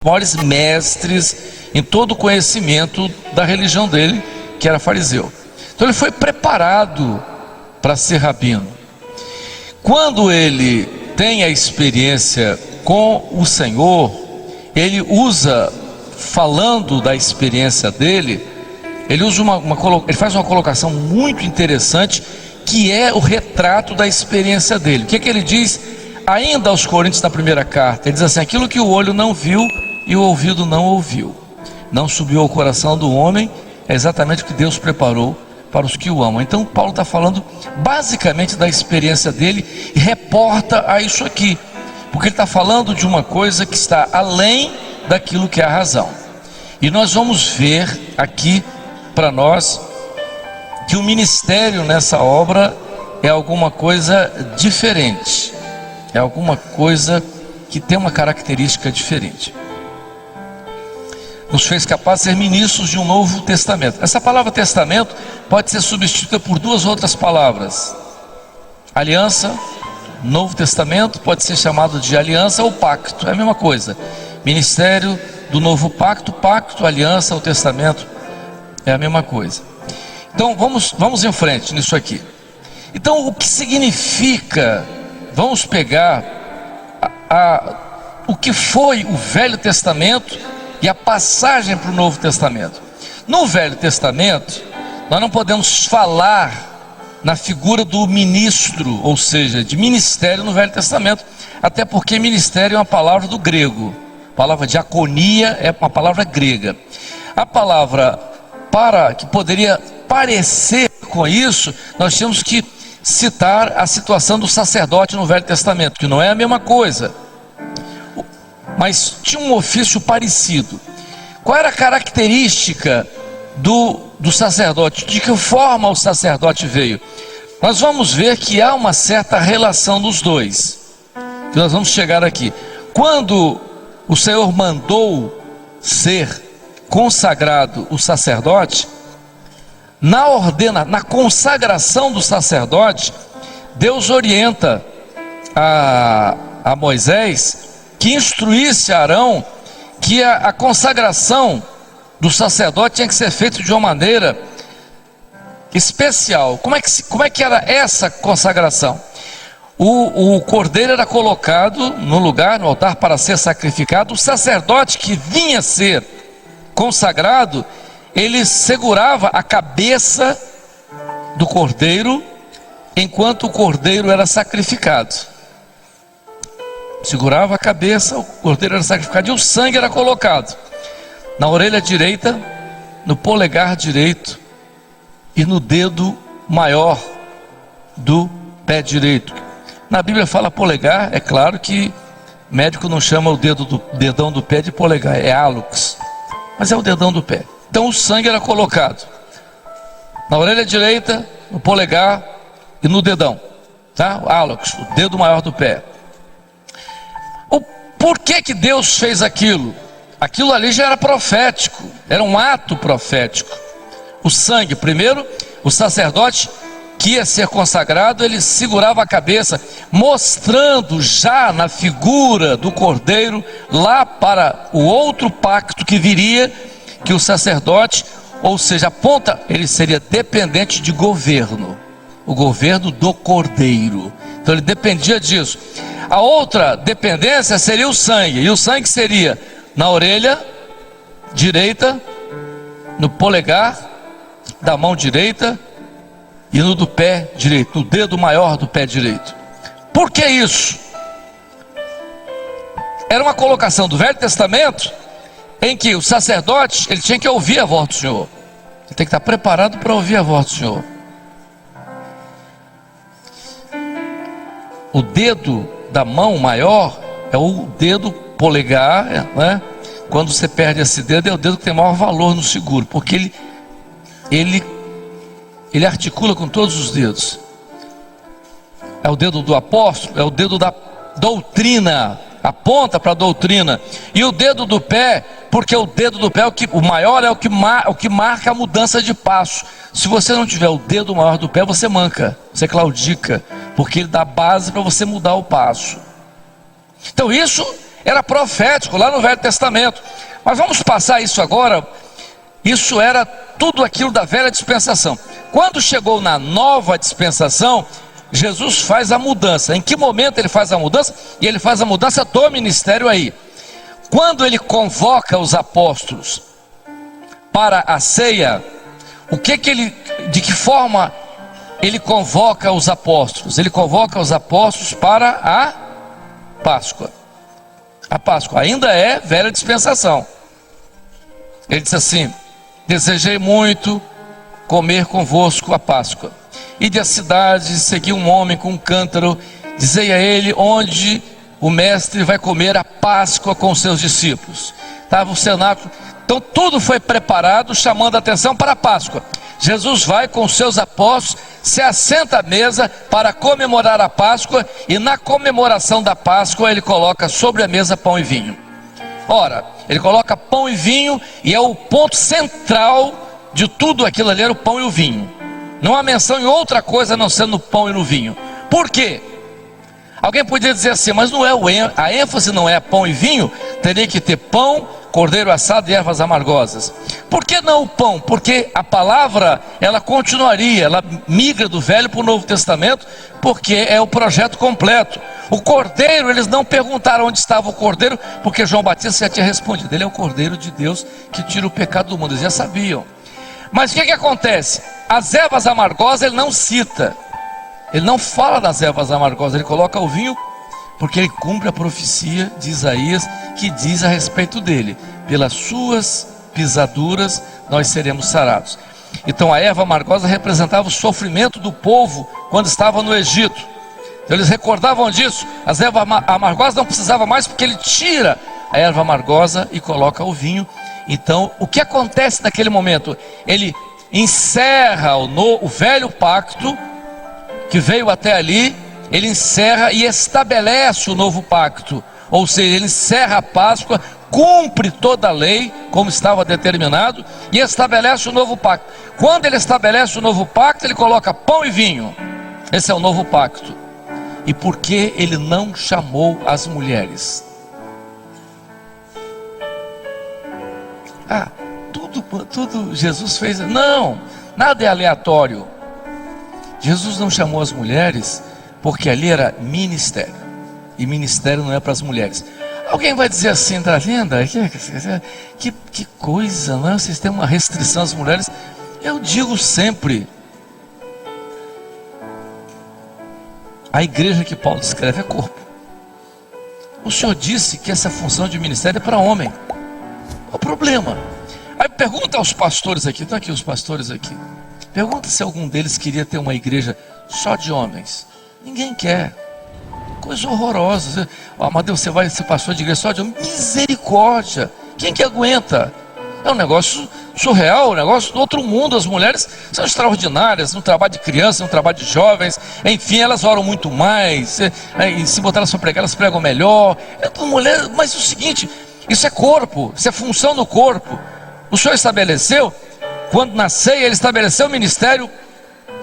maiores mestres em todo o conhecimento da religião dele, que era fariseu. Então ele foi preparado para ser rabino. Quando ele tem a experiência com o Senhor, ele usa, falando da experiência dele, ele usa ele faz uma colocação muito interessante, que é o retrato da experiência dele. O que ele diz ainda aos Coríntios na primeira carta? Ele diz assim: aquilo que o olho não viu e o ouvido não ouviu, não subiu ao coração do homem, é exatamente o que Deus preparou para os que o amam. Então Paulo está falando basicamente da experiência dele e reporta a isso aqui, porque ele está falando de uma coisa que está além daquilo que é a razão. E nós vamos ver aqui para nós que o ministério nessa obra é alguma coisa diferente, é alguma coisa que tem uma característica diferente. Nos fez capazes de ser ministros de um novo testamento. Essa palavra testamento pode ser substituída por duas outras palavras: aliança. Novo testamento pode ser chamado de aliança ou pacto, é a mesma coisa. Ministério do novo pacto, pacto, aliança ou testamento é a mesma coisa. Então vamos em frente nisso aqui. Então o que significa, vamos pegar o que foi o Velho Testamento e a passagem para o Novo Testamento. No Velho Testamento, nós não podemos falar na figura do ministro, ou seja, de ministério no Velho Testamento, até porque ministério é uma palavra do grego. A palavra diaconia é uma palavra grega. A palavra que poderia parecer com isso, nós temos que citar a situação do sacerdote no Velho Testamento, que não é a mesma coisa, mas tinha um ofício parecido. Qual era a característica do sacerdote? De que forma o sacerdote veio? Nós vamos ver que há uma certa relação dos dois, que nós vamos chegar aqui. Quando o Senhor mandou ser consagrado o sacerdote, na consagração do sacerdote, Deus orienta a Moisés que instruísse Arão que a consagração do sacerdote tinha que ser feita de uma maneira especial. Como é que era essa consagração? O cordeiro era colocado no lugar, no altar, para ser sacrificado. O sacerdote que vinha ser consagrado, ele segurava a cabeça do cordeiro enquanto o cordeiro era sacrificado. Segurava a cabeça, o cordeiro era sacrificado e o sangue era colocado na orelha direita, no polegar direito e no dedo maior do pé direito. Na Bíblia fala polegar, é claro que médico não chama o dedão do pé de polegar, é hálux, mas é o dedão do pé. Então o sangue era colocado na orelha direita, no polegar e no dedão, tá? O hálux, o dedo maior do pé. Por que Deus fez aquilo? Aquilo ali já era profético, era um ato profético. O sangue, primeiro, o sacerdote que ia ser consagrado, ele segurava a cabeça, mostrando já na figura do cordeiro, lá para o outro pacto que viria, que o sacerdote, ou seja, a ponta, ele seria dependente de governo, o governo do cordeiro. Então ele dependia disso. A outra dependência seria o sangue, e o sangue seria na orelha direita, no polegar da mão direita e no do pé direito, no dedo maior do pé direito. Por que isso? Era uma colocação do Velho Testamento em que o sacerdote, ele tinha que ouvir a voz do Senhor. Ele tem que estar preparado para ouvir a voz do Senhor. O dedo da mão maior é o dedo polegar, né? Quando você perde esse dedo, é o dedo que tem maior valor no seguro, porque ele articula com todos os dedos. É o dedo do apóstolo, é o dedo da doutrina, aponta para a doutrina. E o dedo do pé, porque o dedo do pé, o maior é o que marca a mudança de passo. Se você não tiver o dedo maior do pé, você manca, você claudica, porque ele dá base para você mudar o passo. Então isso era profético lá no Velho Testamento. Mas vamos passar isso agora. Isso era tudo aquilo da velha dispensação. Quando chegou na nova dispensação, Jesus faz a mudança. Em que momento ele faz a mudança? E ele faz a mudança do ministério aí. Quando ele convoca os apóstolos para a ceia, de que forma ele convoca os apóstolos? Ele convoca os apóstolos para a Páscoa. A Páscoa ainda é velha dispensação. Ele diz assim: desejei muito comer convosco a Páscoa. Ide à cidade, segui um homem com um cântaro, dizei a ele onde o mestre vai comer a Páscoa com seus discípulos. Estava o cenáculo. Então tudo foi preparado, chamando a atenção para a Páscoa. Jesus vai com seus apóstolos, se assenta à mesa para comemorar a Páscoa, e na comemoração da Páscoa ele coloca sobre a mesa pão e vinho. Ora, ele coloca pão e vinho, e é o ponto central de tudo aquilo ali, era o pão e o vinho. Não há menção em outra coisa a não ser no pão e no vinho. Por quê? Alguém poderia dizer assim, mas não é a ênfase não é pão e vinho, teria que ter pão, cordeiro assado e ervas amargosas. Por que não o pão? Porque a palavra, ela continuaria, ela migra do Velho para o Novo Testamento, porque é o projeto completo. O cordeiro, eles não perguntaram onde estava o cordeiro, porque João Batista já tinha respondido: ele é o cordeiro de Deus que tira o pecado do mundo. Eles já sabiam. Mas o que acontece? As ervas amargosas ele não cita. Ele não fala das ervas amargosas, ele coloca o vinho, porque ele cumpre a profecia de Isaías, que diz a respeito dele: pelas suas pisaduras nós seremos sarados. Então a erva amargosa representava o sofrimento do povo quando estava no Egito. Então eles recordavam disso. As ervas amargosas não precisavam mais, porque ele tira a erva amargosa e coloca o vinho. Então o que acontece naquele momento? Ele encerra o velho pacto que veio até ali, ele encerra e estabelece o novo pacto. Ou seja, ele encerra a Páscoa, cumpre toda a lei como estava determinado, e estabelece o novo pacto. Quando ele estabelece o novo pacto, ele coloca pão e vinho. Esse é o novo pacto. E por que ele não chamou as mulheres? Tudo Jesus fez. Não, nada é aleatório. Jesus não chamou as mulheres porque ali era ministério, e ministério não é para as mulheres. Alguém vai dizer assim, está vendo? Que coisa, não? Vocês têm uma restrição às mulheres. Eu digo sempre, a igreja que Paulo descreve é corpo. O Senhor disse que essa função de ministério é para homem. Qual o problema? Aí pergunta aos pastores aqui, estão aqui os pastores aqui. Pergunta se algum deles queria ter uma igreja só de homens. Ninguém quer. Coisa horrorosa. Amadeus, você vai ser pastor de igreja só de homens? Misericórdia. Quem que aguenta? É um negócio surreal, um negócio do outro mundo. As mulheres são extraordinárias no trabalho de crianças, no trabalho de jovens. Enfim, elas oram muito mais. E se botar elas para pregar, elas pregam melhor. É tudo mulher. Mas é o seguinte, isso é corpo, isso é função do corpo. O Senhor estabeleceu, quando na ceia, ele estabeleceu o ministério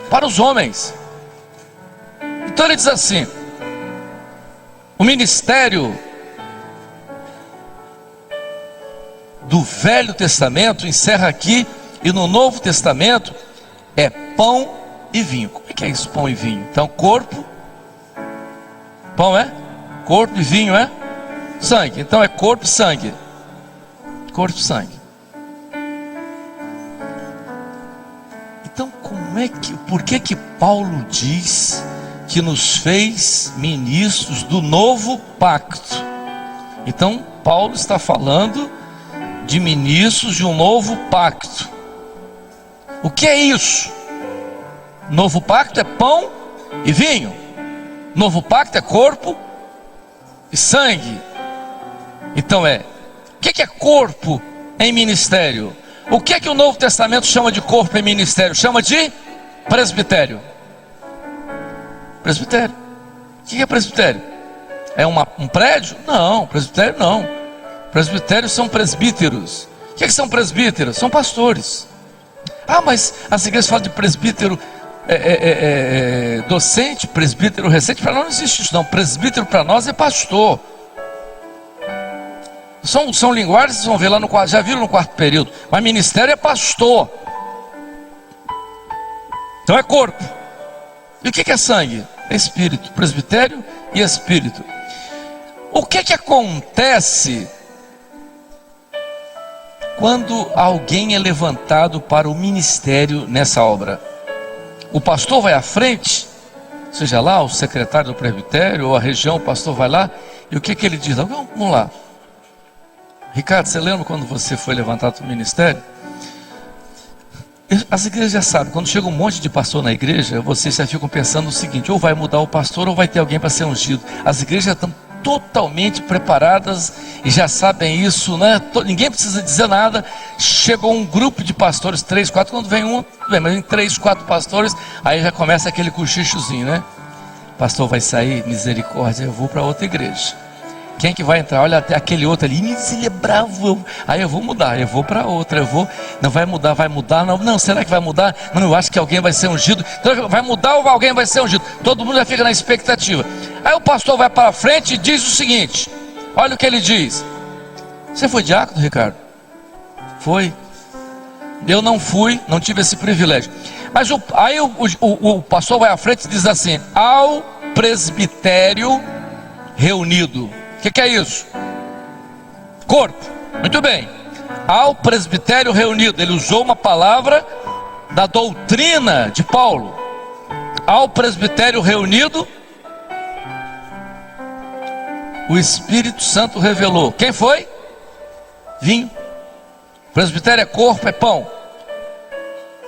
para os homens. Então ele diz assim: o ministério do Velho Testamento encerra aqui, e no Novo Testamento é pão e vinho. Como é que é isso, pão e vinho? Então corpo, pão é corpo, e vinho é sangue. Então é corpo e sangue. Corpo e sangue. Então por que Paulo diz que nos fez ministros do novo pacto? Então Paulo está falando de ministros de um novo pacto. O que é isso? Novo pacto é pão e vinho. Novo pacto é corpo e sangue. Então o que é corpo em ministério? O que é que o Novo Testamento chama de corpo em ministério? Chama de presbitério. Presbitério. O que é presbitério? É um prédio? Não, presbitério não. Presbitérios são presbíteros. O que são presbíteros? São pastores. Ah, mas as igrejas falam de presbítero docente, presbítero recente. Para nós não existe isso não. Presbítero para nós é pastor. São linguagens, vocês vão ver lá no quarto, já viram no quarto período. Mas ministério é pastor. Então é corpo. E o que é sangue? É espírito, presbitério e espírito. O que acontece quando alguém é levantado para o ministério nessa obra? O pastor vai à frente, seja lá o secretário do presbitério ou a região, o pastor vai lá, e o que ele diz? Vamos lá. Ricardo, você lembra quando você foi levantado para o ministério? As igrejas já sabem, quando chega um monte de pastor na igreja, vocês já ficam pensando o seguinte: ou vai mudar o pastor ou vai ter alguém para ser ungido. As igrejas já estão totalmente preparadas e já sabem isso, né? Ninguém precisa dizer nada. Chegou um grupo de pastores, 3, 4, quando vem um, mas vem 3, 4 pastores, aí já começa aquele cochichozinho, né? Pastor vai sair, misericórdia, eu vou para outra igreja. Quem que vai entrar? Olha, até aquele outro ali, ele é bravo. Aí eu vou mudar, eu vou para outra, não vai mudar, não, será que vai mudar? Não, eu acho que alguém vai ser ungido. Então, vai mudar ou alguém vai ser ungido? Todo mundo já fica na expectativa. Aí o pastor vai para frente e diz o seguinte: olha o que ele diz. Você foi diácono, Ricardo? Foi. Eu não fui, não tive esse privilégio. Mas aí o pastor vai à frente e diz assim: ao presbitério reunido. O que é isso? Corpo. Muito bem. Ao presbitério reunido. Ele usou uma palavra da doutrina de Paulo. Ao presbitério reunido, o Espírito Santo revelou. Quem foi? Vinho. Presbitério é corpo, é pão.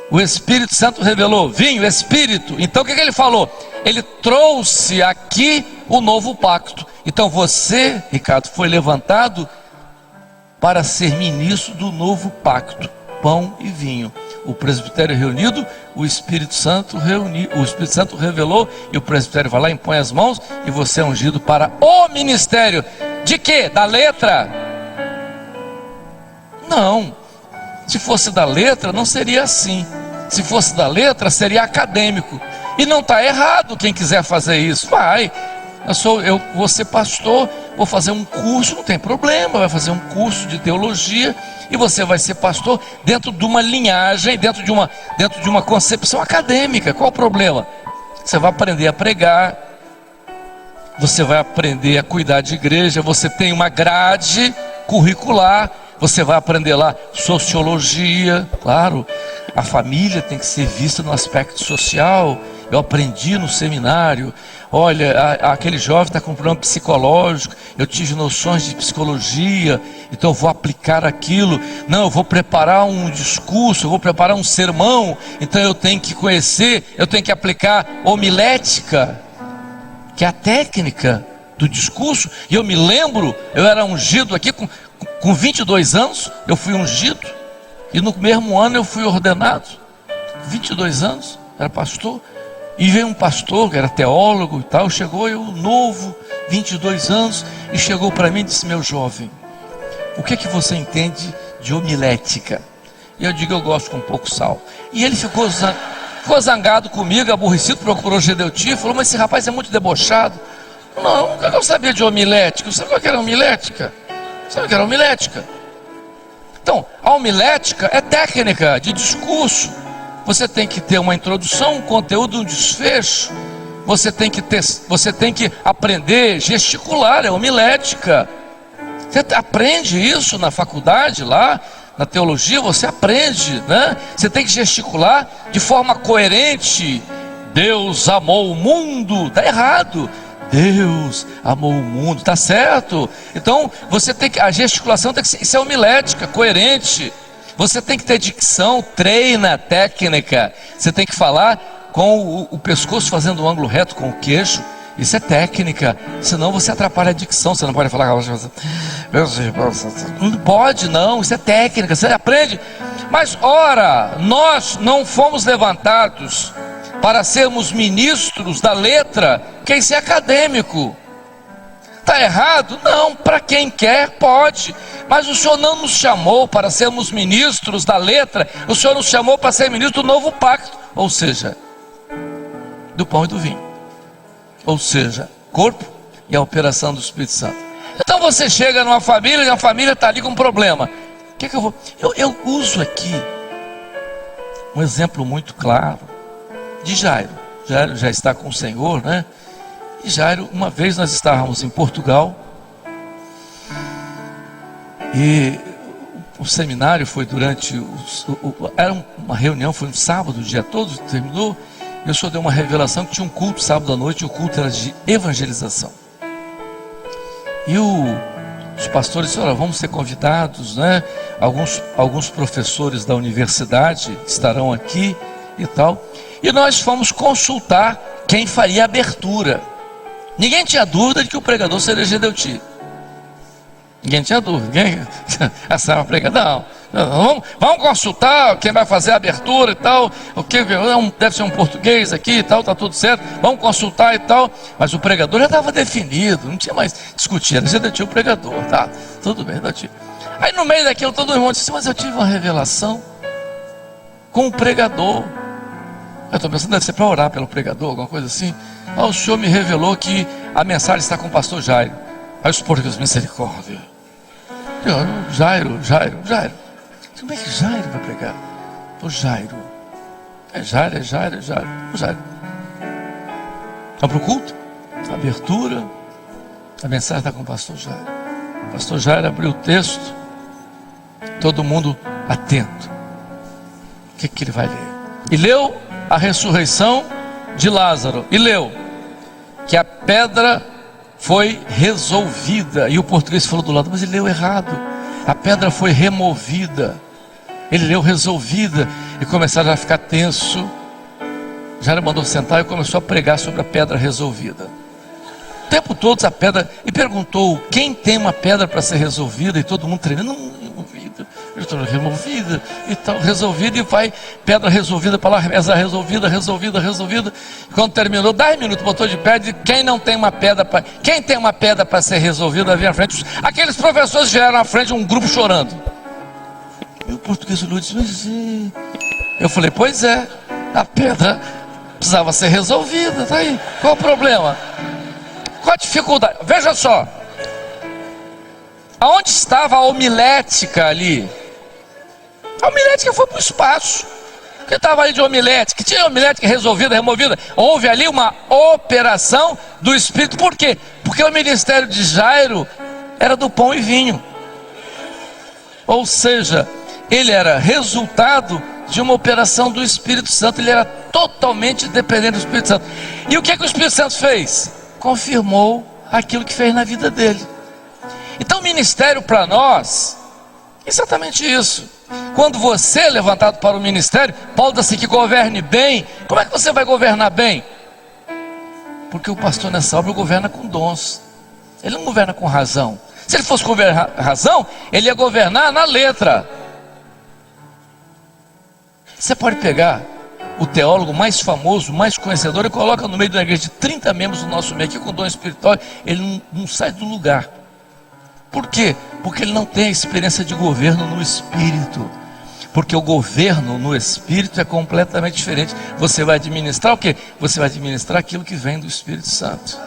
O Espírito Santo revelou. Vinho, Espírito. Então o que ele falou? Ele trouxe aqui o novo pacto. Então você, Ricardo, foi levantado para ser ministro do novo pacto, pão e vinho. O presbitério reunido, o Espírito Santo revelou, e o presbitério vai lá, impõe as mãos, e você é ungido para o ministério. De quê? Da letra? Não. Se fosse da letra, não seria assim. Se fosse da letra, seria acadêmico. E não está errado quem quiser fazer isso. Vai. Eu vou ser pastor, vou fazer um curso, não tem problema, vai fazer um curso de teologia e você vai ser pastor dentro de uma linhagem, dentro de uma concepção acadêmica. Qual o problema? Você vai aprender a pregar, você vai aprender a cuidar de igreja, você tem uma grade curricular, você vai aprender lá sociologia, claro, a família tem que ser vista no aspecto social. Eu aprendi no seminário. Olha, aquele jovem está com um problema psicológico. Eu tive noções de psicologia, então eu vou aplicar aquilo. Não, eu vou preparar um discurso, eu vou preparar um sermão. Então eu tenho que conhecer, eu tenho que aplicar homilética, que é a técnica do discurso. E eu me lembro, eu era ungido aqui com 22 anos, eu fui ungido. E no mesmo ano eu fui ordenado. 22 anos, era pastor. E veio um pastor que era teólogo e tal, chegou eu novo, 22 anos, e chegou para mim e disse: meu jovem, o que é que você entende de homilética? E eu digo: eu gosto com pouco sal. E ele ficou zangado comigo, aborrecido, procurou Gedeutia, falou: mas esse rapaz é muito debochado. Não, o que eu sabia de homilética? Sabe o que era homilética? Sabe o que era homilética? Então, a homilética é técnica de discurso. Você tem que ter uma introdução, um conteúdo, um desfecho. Você tem que aprender gesticular, é homilética. Você aprende isso na faculdade lá, na teologia, você aprende, né? Você tem que gesticular de forma coerente. Deus amou o mundo, está errado. Deus amou o mundo, está certo. Então a gesticulação tem que ser homilética, coerente. Você tem que ter dicção, treina, técnica. Você tem que falar com o pescoço fazendo um ângulo reto com o queixo. Isso é técnica. Senão você atrapalha a dicção. Você não pode falar. Não pode, não. Isso é técnica. Você aprende. Mas ora, nós não fomos levantados para sermos ministros da letra, que isso é acadêmico. Está errado? Não, para quem quer pode. Mas o Senhor não nos chamou para sermos ministros da letra. O Senhor nos chamou para ser ministro do novo pacto. Ou seja, do pão e do vinho. Ou seja, corpo e a operação do Espírito Santo. Então você chega numa família e a família está ali com um problema. O que eu vou? Eu uso aqui um exemplo muito claro de Jairo. Jairo já está com o Senhor, né? E Jairo, uma vez nós estávamos em Portugal e o seminário foi durante era uma reunião, foi um sábado, o dia todo terminou. E o Senhor deu uma revelação que tinha um culto sábado à noite, e o culto era de evangelização. E os pastores disseram: vamos ser convidados, né? Alguns professores da universidade estarão aqui e tal. E nós fomos consultar quem faria a abertura. Ninguém tinha dúvida de que o pregador seria Gedeuti. Ninguém tinha dúvida. Essa é uma pregação. Não. Vamos consultar quem vai fazer a abertura e tal. O que deve ser um português aqui e tal, tá tudo certo. Vamos consultar e tal. Mas o pregador já estava definido, não tinha mais discutir. Era Gedeuti o pregador, tá? Tudo bem, Gedeuti. Aí no meio daquilo todo mundo disse: mas eu tive uma revelação com o pregador. Eu estou pensando, deve ser para orar pelo pregador, alguma coisa assim. O Senhor me revelou que a mensagem está com o pastor Jairo. Aí os portugueses: misericórdia. Jairo. Como é que Jairo vai pregar? O Jairo. É Jairo. O Jairo. Vamos para o culto? Abertura. A mensagem está com o pastor Jairo. O pastor Jairo abriu o texto. Todo mundo atento. O que ele vai ler? E leu a ressurreição de Lázaro. E leu que a pedra foi resolvida. E o português falou do lado: mas ele leu errado. A pedra foi removida. Ele leu resolvida. E começaram a ficar tenso. Jairo mandou sentar e começou a pregar sobre a pedra resolvida. O tempo todo a pedra. E perguntou: quem tem uma pedra para ser resolvida? E todo mundo tremendo: não, removida e tal, resolvida. E vai, pedra resolvida para lá, resolvida. Quando terminou, 10 minutos, botou de pé e disse: quem tem uma pedra para ser resolvida, vem à frente. Aqueles professores vieram à frente, um grupo chorando. E o português olhou e disse: mas eu falei: pois é, a pedra precisava ser resolvida, tá aí, qual o problema? Qual a dificuldade? Veja só, aonde estava a homilética ali? A homilética foi para o espaço. O que estava ali de homilética? Tinha homilética resolvida, removida. Houve ali uma operação do Espírito. Por quê? Porque o ministério de Jairo era do pão e vinho. Ou seja, ele era resultado de uma operação do Espírito Santo. Ele era totalmente dependente do Espírito Santo. E o que o Espírito Santo fez? Confirmou aquilo que fez na vida dele. Então o ministério para nós é exatamente isso. Quando você é levantado para o ministério, Paulo diz assim: que governe bem. Como é que você vai governar bem? Porque o pastor nessa obra governa com dons. Ele não governa com razão. Se ele fosse governar razão, ele ia governar na letra. Você pode pegar o teólogo mais famoso, mais conhecedor, e coloca no meio de uma igreja de 30 membros do nosso meio aqui com dom espiritual, ele não sai do lugar. Por quê? Porque ele não tem a experiência de governo no Espírito. Porque o governo no Espírito é completamente diferente. Você vai administrar o quê? Você vai administrar aquilo que vem do Espírito Santo.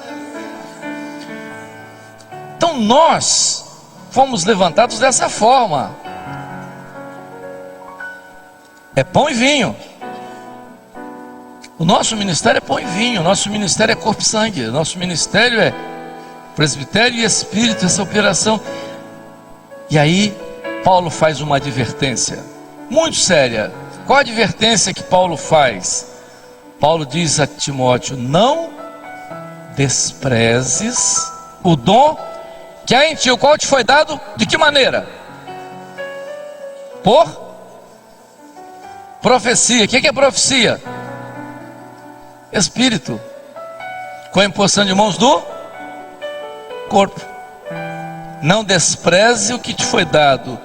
Então nós fomos levantados dessa forma. É pão e vinho. O nosso ministério é pão e vinho. O nosso ministério é corpo e sangue. O nosso ministério é presbitério e espírito, essa operação. E aí Paulo faz uma advertência muito séria. Qual a advertência que Paulo faz? Paulo diz a Timóteo: não desprezes o dom que há em ti, o qual te foi dado. De que maneira? Por profecia. O que é profecia? Espírito, com a imposição de mãos do corpo. Não despreze o que te foi dado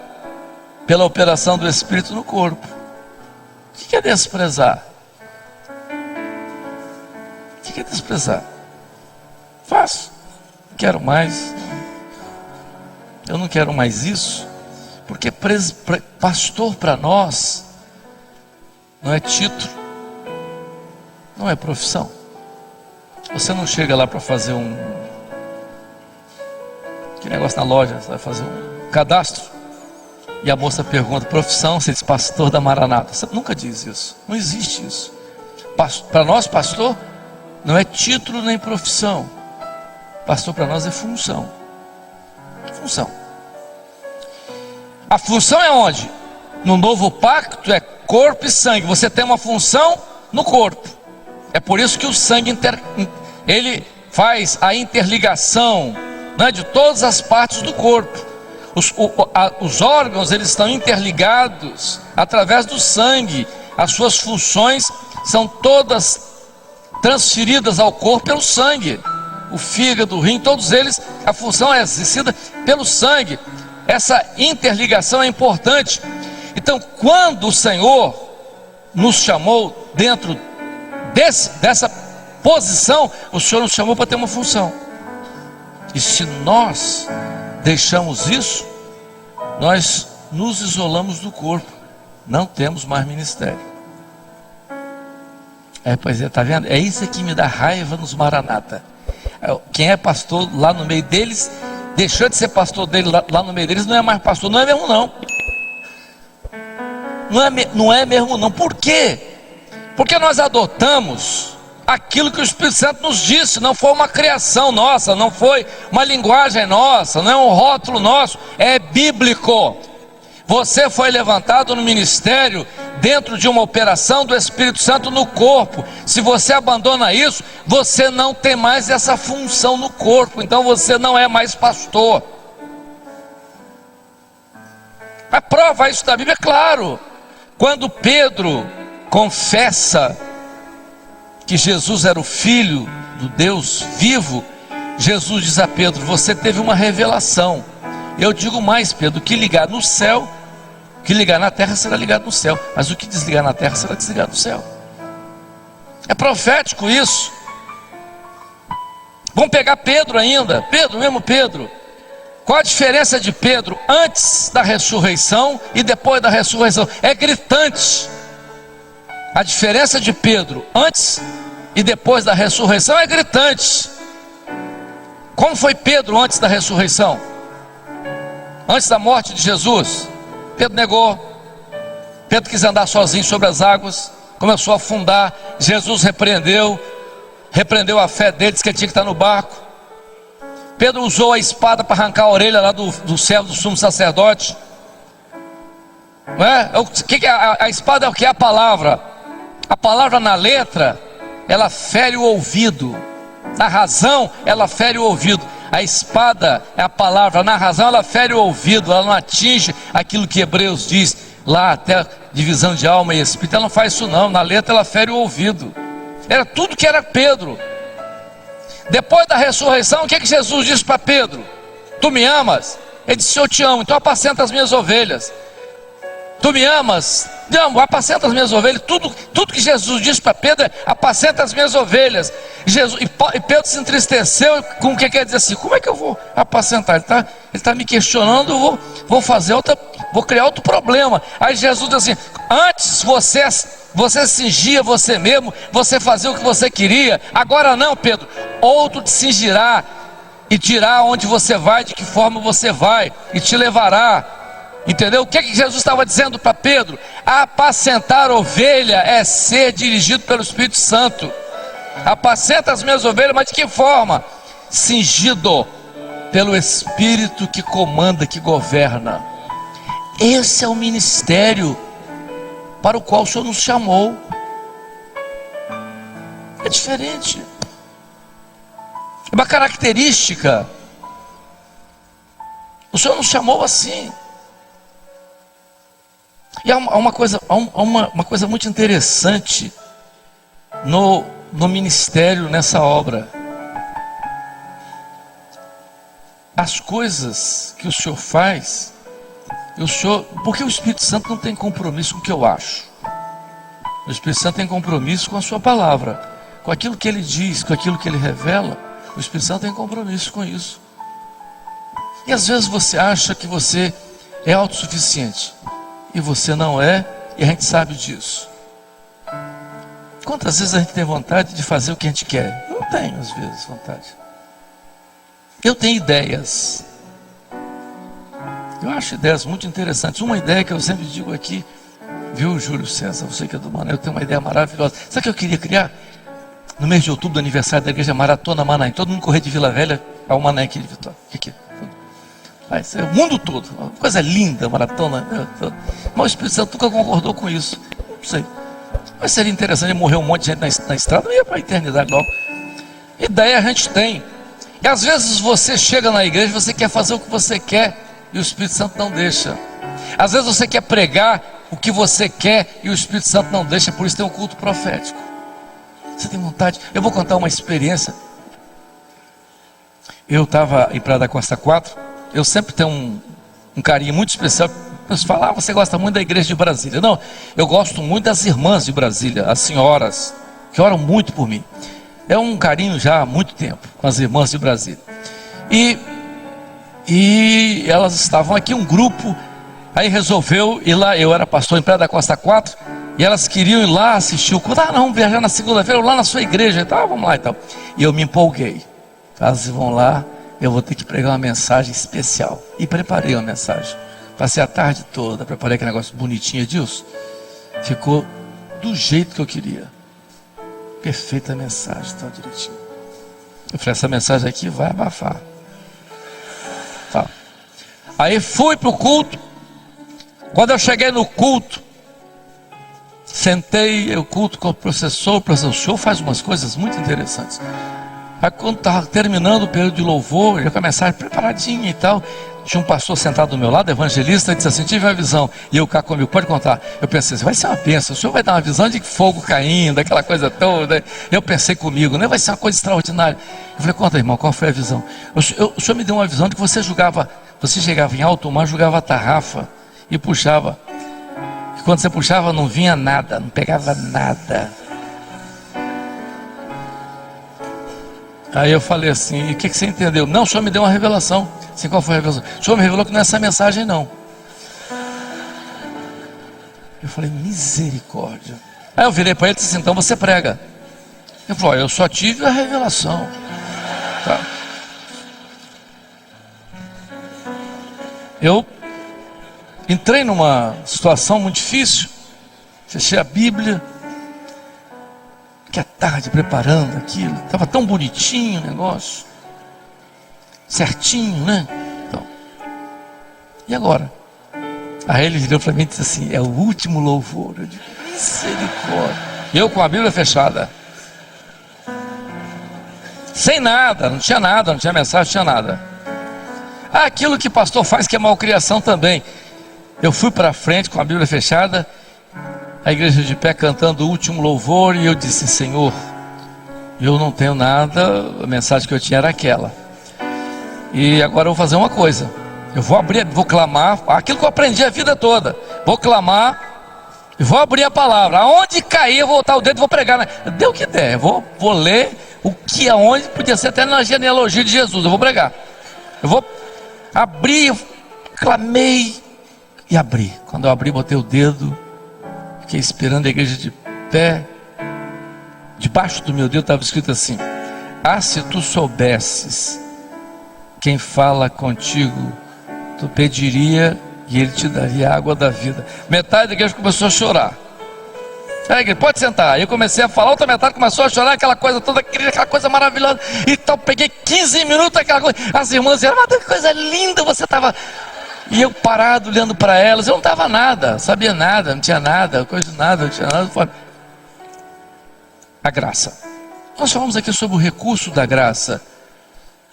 pela operação do Espírito no corpo. O que é desprezar? O que é desprezar? Faço. Não quero mais. Eu não quero mais isso. Porque pastor para nós não é título, não é profissão. Você não chega lá para fazer que negócio na loja, você vai fazer um cadastro. E a moça pergunta, profissão, você diz pastor da Maranata. Você nunca diz isso, não existe isso. Para nós, pastor, não é título nem profissão. Pastor para nós é função. Função. A função é onde? No novo pacto é corpo e sangue. Você tem uma função no corpo. É por isso que o sangue ele faz a interligação, né, de todas as partes do corpo. Os órgãos, eles estão interligados através do sangue. As suas funções são todas transferidas ao corpo pelo sangue. O fígado, o rim, todos eles, a função é exercida pelo sangue. Essa interligação é importante. Então, quando o Senhor nos chamou dentro dessa posição, o Senhor nos chamou para ter uma função. E se nós deixamos isso, nós nos isolamos do corpo, não temos mais ministério. Pois é, tá vendo? É isso que me dá raiva nos Maranata. Quem é pastor lá no meio deles, deixou de ser pastor dele lá no meio deles, não é mais pastor, não é mesmo não. Não é mesmo não. Por quê? Porque nós adotamos aquilo que o Espírito Santo nos disse. Não foi uma criação nossa, não foi uma linguagem nossa, não é um rótulo nosso, é bíblico. Você foi levantado no ministério dentro de uma operação do Espírito Santo no corpo. Se você abandona isso, você não tem mais essa função no corpo, então você não é mais pastor. A prova isso da Bíblia é claro. Quando Pedro confessa que Jesus era o Filho do Deus vivo, Jesus diz a Pedro, você teve uma revelação. Eu digo mais, Pedro, o que ligar no céu, o que ligar na terra será ligado no céu, mas o que desligar na terra será desligado no céu. É profético isso. Vamos pegar Pedro ainda, mesmo Pedro. Qual a diferença de Pedro antes da ressurreição e depois da ressurreição? É gritante. A diferença de Pedro antes e depois da ressurreição é gritante. Como foi Pedro antes da ressurreição? Antes da morte de Jesus, Pedro negou. Pedro quis andar sozinho sobre as águas, começou a afundar. Jesus repreendeu a fé dele, disse que ele tinha que estar no barco. Pedro usou a espada para arrancar a orelha lá do servo do sumo sacerdote. Não é? A espada é o que? É a palavra. A palavra na letra, ela fere o ouvido. Na razão, ela fere o ouvido. A espada é a palavra. Na razão, ela fere o ouvido. Ela não atinge aquilo que Hebreus diz lá, até a divisão de alma e espírito. Ela não faz isso não. Na letra, ela fere o ouvido. Era tudo que era Pedro. Depois da ressurreição, o que Jesus disse para Pedro? Tu me amas? Ele disse, eu te amo, então apacenta as minhas ovelhas. Tu me amas? Te amo, apacenta as minhas ovelhas. Tudo que Jesus disse para Pedro é, apacenta as minhas ovelhas. E Pedro se entristeceu com o que quer dizer assim, como é que eu vou apacentar? Ele está me questionando, eu vou criar outro problema. Aí Jesus diz assim, antes você cingia você mesmo, você fazia o que você queria. Agora não, Pedro, outro te cingirá e dirá onde você vai, de que forma você vai, e te levará. Entendeu? O que Jesus estava dizendo para Pedro? Apacentar ovelha é ser dirigido pelo Espírito Santo. Apacenta as minhas ovelhas, mas de que forma? Cingido pelo Espírito que comanda, que governa. Esse é o ministério para o qual o Senhor nos chamou. É diferente. É uma característica. O Senhor nos chamou assim. E há uma coisa muito interessante no ministério, nessa obra. As coisas que o Senhor faz, porque o Espírito Santo não tem compromisso com o que eu acho. O Espírito Santo tem compromisso com a sua palavra, com aquilo que ele diz, com aquilo que ele revela. O Espírito Santo tem compromisso com isso. E às vezes você acha que você é autossuficiente, e você não é, e a gente sabe disso. Quantas vezes a gente tem vontade de fazer o que a gente quer? Não tenho às vezes vontade. Eu tenho ideias, Eu acho ideias muito interessantes. Uma ideia que eu sempre digo aqui, viu, Júlio César, você que é do Mané, eu tenho uma ideia maravilhosa. Sabe o que eu queria criar? No mês de outubro, do aniversário da igreja, Maratona Manaim. Todo mundo correr de Vila Velha ao Mané aqui de Vitória. Aqui. Vai ser o mundo todo. Uma coisa linda, maratona. Mas o Espírito Santo nunca concordou com isso. Não sei. Mas seria interessante, morrer um monte de gente na estrada, não ia para a eternidade logo. Ideia a gente tem. E às vezes você chega na igreja, você quer fazer o que você quer e o Espírito Santo não deixa. Às vezes você quer pregar o que você quer e o Espírito Santo não deixa, por isso tem um culto profético. Você tem vontade? Eu vou contar uma experiência. Eu estava em Praia da Costa 4, eu sempre tenho um carinho muito especial. Você fala, você gosta muito da igreja de Brasília. Não, eu gosto muito das irmãs de Brasília, as senhoras, que oram muito por mim. É um carinho já há muito tempo, com as irmãs de Brasília. E elas estavam aqui, um grupo, aí resolveu ir lá, eu era pastor em Praia da Costa 4, e elas queriam ir lá assistir o culto. Não, viajar na segunda-feira, lá na sua igreja, e tal, vamos lá e tal. E eu me empolguei. Elas vão lá, eu vou ter que pregar uma mensagem especial. E preparei uma mensagem. Passei a tarde toda, preparei aquele negócio bonitinho, Edilson. Ficou do jeito que eu queria. Perfeita a mensagem, tá direitinho. Eu falei, essa mensagem aqui vai abafar. Tá. Aí fui para o culto. Quando eu cheguei no culto, sentei, o culto com o professor show faz umas coisas muito interessantes. Aí quando estava terminando o período de louvor, já com a mensagem preparadinha e tal, tinha um pastor sentado do meu lado, evangelista, e disse assim, tive uma visão. E eu cá comigo, pode contar. Eu pensei assim, vai ser uma bênção, o senhor vai dar uma visão de fogo caindo, aquela coisa toda. Eu pensei comigo, né? Vai ser uma coisa extraordinária. Eu falei, conta, irmão, qual foi a visão? O senhor me deu uma visão de que você chegava em alto mar, jogava a tarrafa e puxava. E quando você puxava não vinha nada, não pegava nada. Aí eu falei assim, e o que você entendeu? Não, o senhor me deu uma revelação. Assim, qual foi a revelação? O senhor me revelou que não é essa mensagem não. Eu falei, misericórdia. Aí eu virei para ele e disse assim, então você prega. Ele falou, eu só tive a revelação. Tá. Eu entrei numa situação muito difícil. Fechei a Bíblia. Que a tarde preparando aquilo, estava tão bonitinho o negócio, certinho, né? Então, e agora? Aí ele virou para mim e disse assim, é o último louvor. Eu digo, misericórdia. Eu com a Bíblia fechada, sem nada, não tinha mensagem, não tinha nada. Aquilo que pastor faz que é malcriação também. Eu fui para frente com a Bíblia fechada, a igreja de pé cantando o último louvor, e eu disse, Senhor, eu não tenho nada, a mensagem que eu tinha era aquela. E agora eu vou fazer uma coisa, eu vou abrir, vou clamar, aquilo que eu aprendi a vida toda, vou clamar, e vou abrir a palavra, aonde cair eu vou botar o dedo e vou pregar, né? Deu o que der, eu vou ler o que aonde, podia ser até na genealogia de Jesus, eu vou pregar. Eu vou abrir, eu clamei e abri. Quando eu abri, botei o dedo, fiquei esperando a igreja de pé. Debaixo do meu dedo estava escrito assim: se tu soubesses quem fala contigo, tu pediria e ele te daria a água da vida. Metade da igreja começou a chorar. Aí, igreja, pode sentar. Aí eu comecei a falar, outra metade começou a chorar, aquela coisa toda, aquela coisa maravilhosa. Então peguei 15 minutos, aquela coisa. As irmãs disseram, mas que coisa linda você estava. E eu parado, olhando para elas, eu não estava nada, sabia nada, não tinha nada, coisa de nada, não tinha nada. A graça. Nós falamos aqui sobre o recurso da graça.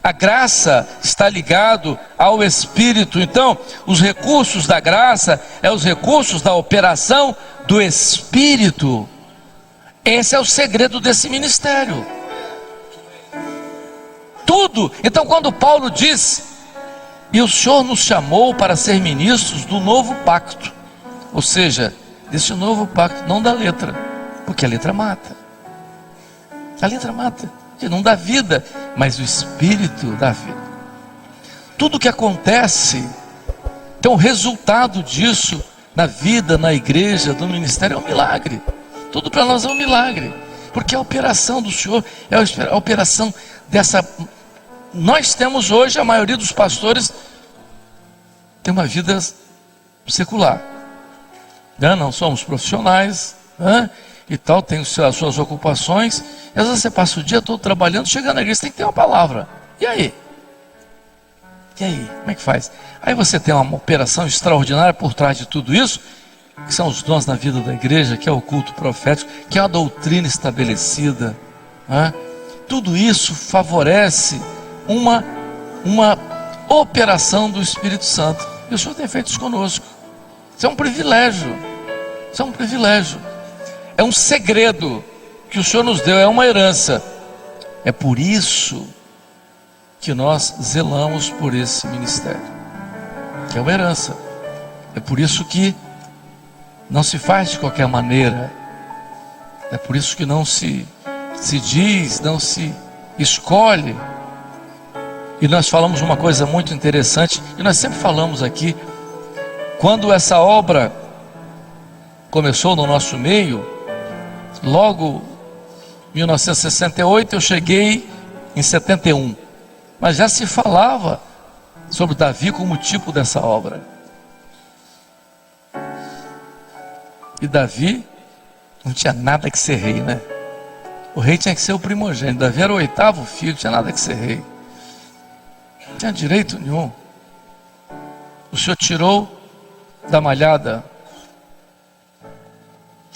A graça está ligado ao Espírito. Então, os recursos da graça é os recursos da operação do Espírito. Esse é o segredo desse ministério. Tudo. Então, quando Paulo diz, e o Senhor nos chamou para ser ministros do novo pacto, ou seja, desse novo pacto, não da letra, porque a letra mata. A letra mata, que não dá vida, mas o Espírito dá vida. Tudo que acontece, então o resultado disso na vida, na igreja, do ministério é um milagre. Tudo para nós é um milagre, porque a operação do Senhor é a operação dessa. Nós temos hoje, a maioria dos pastores tem uma vida secular, né? Não somos profissionais, né? E tal, tem as suas ocupações, e às vezes você passa o dia todo trabalhando, chega na igreja, você tem que ter uma palavra. E aí? E aí? Como é que faz? Aí você tem uma operação extraordinária por trás de tudo isso, que são os dons na vida da igreja, que é o culto profético, que é a doutrina estabelecida, né? Tudo isso favorece uma operação do Espírito Santo. E o Senhor tem feito isso conosco. Isso é um privilégio. Isso é um privilégio. É um segredo que o Senhor nos deu, é uma herança. É por isso que nós zelamos por esse ministério, que é uma herança. É por isso que não se faz de qualquer maneira. É por isso que não se diz, não se escolhe. E nós falamos uma coisa muito interessante, e nós sempre falamos aqui, quando essa obra começou no nosso meio, logo em 1968, eu cheguei em 71, mas já se falava sobre Davi como tipo dessa obra. E Davi não tinha nada que ser rei, né? O rei tinha que ser o primogênito. Davi era o 8º filho, não tinha nada que ser rei. Não tinha direito nenhum. O Senhor tirou da malhada,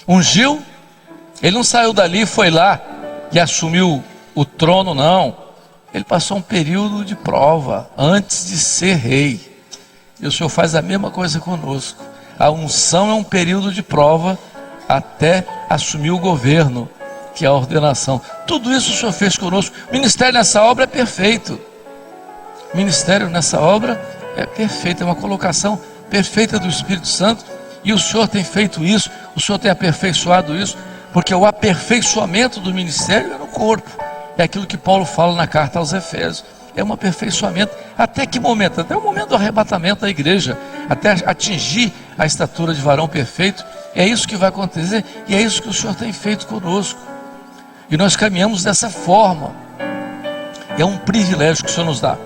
ungiu. Ele não saiu dali, foi lá e assumiu o trono, não. Ele passou um período de prova antes de ser rei. E o Senhor faz a mesma coisa conosco. A unção é um período de prova até assumir o governo, que é a ordenação. Tudo isso o Senhor fez conosco. O ministério nessa obra é perfeito. O ministério nessa obra é perfeito, é uma colocação perfeita do Espírito Santo. E o Senhor tem feito isso, o Senhor tem aperfeiçoado isso, porque o aperfeiçoamento do ministério é no corpo. É aquilo que Paulo fala na carta aos Efésios. É um aperfeiçoamento. Até que momento? Até o momento do arrebatamento da igreja, até atingir a estatura de varão perfeito. É isso que vai acontecer, e é isso que o Senhor tem feito conosco. E nós caminhamos dessa forma. É um privilégio que o Senhor nos dá.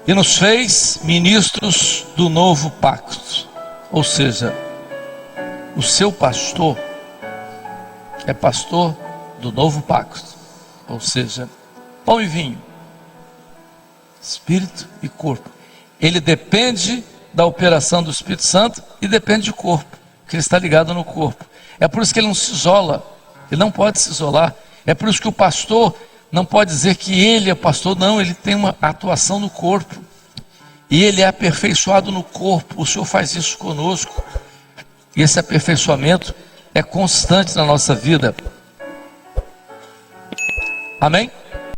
E nos fez ministros do novo pacto. Ou seja, o seu pastor é pastor do novo pacto. Ou seja, pão e vinho, espírito e corpo. Ele depende da operação do Espírito Santo e depende do corpo, que ele está ligado no corpo. É por isso que ele não se isola, ele não pode se isolar. É por isso que o pastor não pode dizer que ele é pastor, não, ele tem uma atuação no corpo. E ele é aperfeiçoado no corpo. O Senhor faz isso conosco. E esse aperfeiçoamento é constante na nossa vida. Amém?